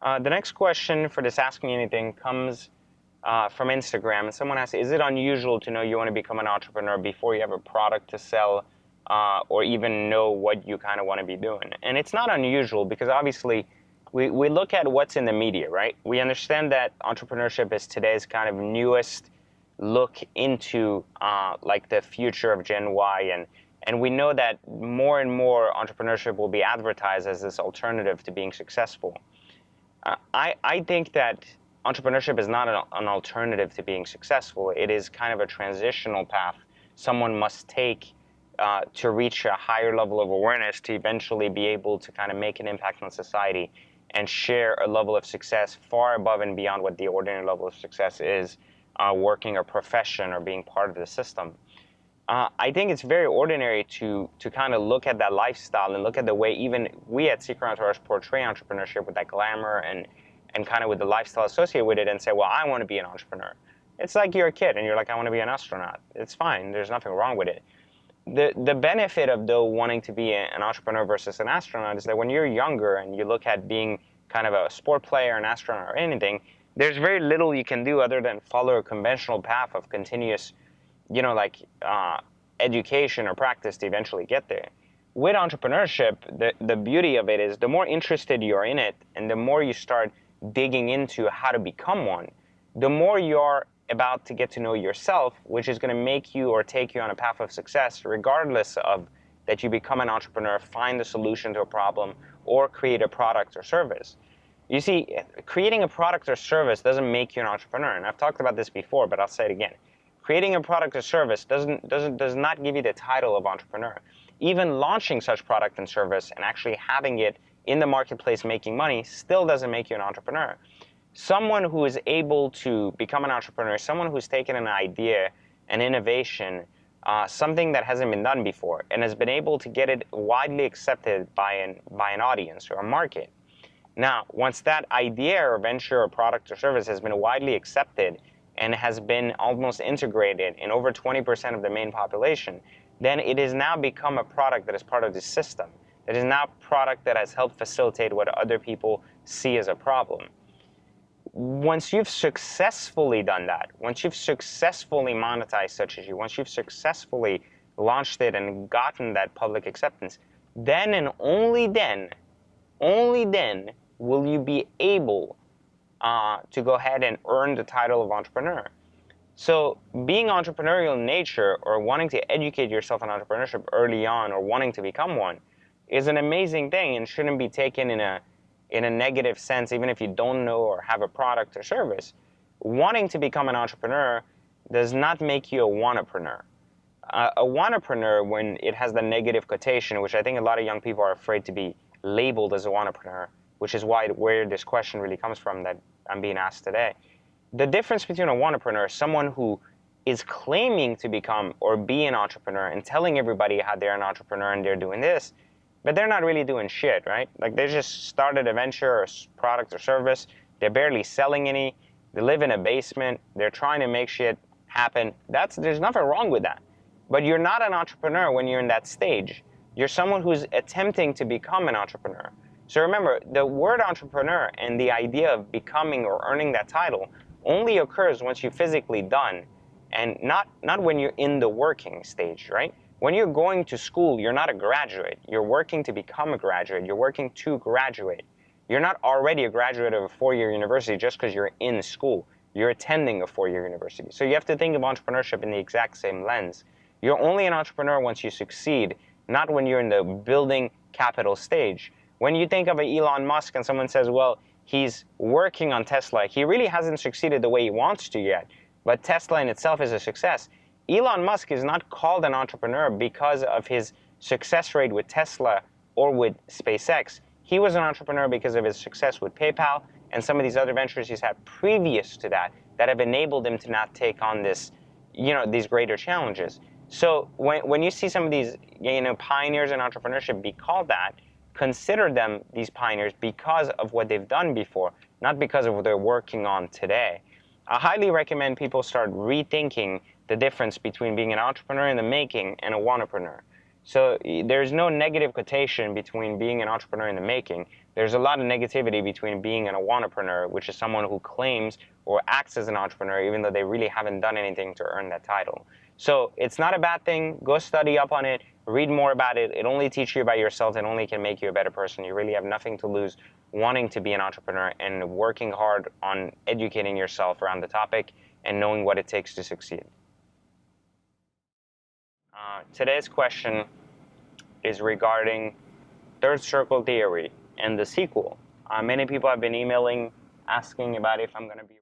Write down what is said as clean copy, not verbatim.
The next question for this Ask Me Anything comes from Instagram. And someone asks, is it unusual to know you want to become an entrepreneur before you have a product to sell or even know what you kind of want to be doing? And it's not unusual because obviously we look at what's in the media, right? We understand that entrepreneurship is today's kind of newest look into like the future of Gen Y. And we know that more and more entrepreneurship will be advertised as this alternative to being successful. I think that entrepreneurship is not an alternative to being successful. It is kind of a transitional path someone must take to reach a higher level of awareness to eventually be able to kind of make an impact on society and share a level of success far above and beyond what the ordinary level of success is, working a profession or being part of the system. I think it's very ordinary to kind of look at that lifestyle and look at the way even we at Secret Entourage portray entrepreneurship with that glamour and kind of with the lifestyle associated with it and say, well, I want to be an entrepreneur. It's like you're a kid and you're like, I want to be an astronaut. It's fine. There's nothing wrong with it. The benefit of though wanting to be an entrepreneur versus an astronaut is that when you're younger and you look at being kind of a sport player, an astronaut, or anything, there's very little you can do other than follow a conventional path of continuous education or practice to eventually get there. With entrepreneurship, the beauty of it is the more interested you're in it and the more you start digging into how to become one, the more you're about to get to know yourself, which is going to make you or take you on a path of success, regardless of that you become an entrepreneur, find a solution to a problem, or create a product or service. You see, creating a product or service doesn't make you an entrepreneur, and I've talked about this before, but I'll say it again. Creating a product or service does not give you the title of entrepreneur. Even launching such product and service and actually having it in the marketplace making money still doesn't make you an entrepreneur. Someone who is able to become an entrepreneur, someone who's taken an idea, an innovation, something that hasn't been done before, and has been able to get it widely accepted by an audience or a market. Now, once that idea or venture or product or service has been widely accepted and has been almost integrated in over 20% of the main population, then it has now become a product that is part of the system. It is now a product that has helped facilitate what other people see as a problem. Once you've successfully done that, once you've successfully monetized such issue, once you've successfully launched it and gotten that public acceptance, then and only then will you be able to go ahead and earn the title of entrepreneur. So being entrepreneurial in nature or wanting to educate yourself on entrepreneurship early on or wanting to become one is an amazing thing and shouldn't be taken in a negative sense, even if you don't know or have a product or service. Wanting to become an entrepreneur does not make you a wannapreneur. A wannapreneur, when it has the negative connotation, which I think a lot of young people are afraid to be labeled as a wannapreneur, which is where this question really comes from that I'm being asked today. The difference between a wannapreneur, someone who is claiming to become or be an entrepreneur and telling everybody how they're an entrepreneur and they're doing this, but they're not really doing shit, right? Like they just started a venture or product or service. They're barely selling any. They live in a basement. They're trying to make shit happen. There's nothing wrong with that. But you're not an entrepreneur when you're in that stage. You're someone who's attempting to become an entrepreneur. So remember, the word entrepreneur and the idea of becoming or earning that title only occurs once you're physically done and not when you're in the working stage, right? When you're going to school, you're not a graduate. You're working to become a graduate. You're working to graduate. You're not already a graduate of a four-year university just because you're in school. You're attending a four-year university. So you have to think of entrepreneurship in the exact same lens. You're only an entrepreneur once you succeed, not when you're in the building capital stage. When you think of an Elon Musk and someone says, well, he's working on Tesla, he really hasn't succeeded the way he wants to yet, but Tesla in itself is a success. Elon Musk is not called an entrepreneur because of his success rate with Tesla or with SpaceX. He was an entrepreneur because of his success with PayPal and some of these other ventures he's had previous to that have enabled him to not take on these greater challenges. So when you see some of these pioneers in entrepreneurship be called that, consider them these pioneers because of what they've done before, not because of what they're working on today. I highly recommend people start rethinking the difference between being an entrepreneur in the making and a wannapreneur. So there's no negative connotation between being an entrepreneur in the making. There's a lot of negativity between being an wannapreneur, which is someone who claims or acts as an entrepreneur even though they really haven't done anything to earn that title. So it's not a bad thing. Go study up on it, read more about it. It only teaches you about yourself. It only can make you a better person. You really have nothing to lose wanting to be an entrepreneur and working hard on educating yourself around the topic and knowing what it takes to succeed. Today's question is regarding third circle theory and the sequel. Many people have been emailing asking about if I'm going to be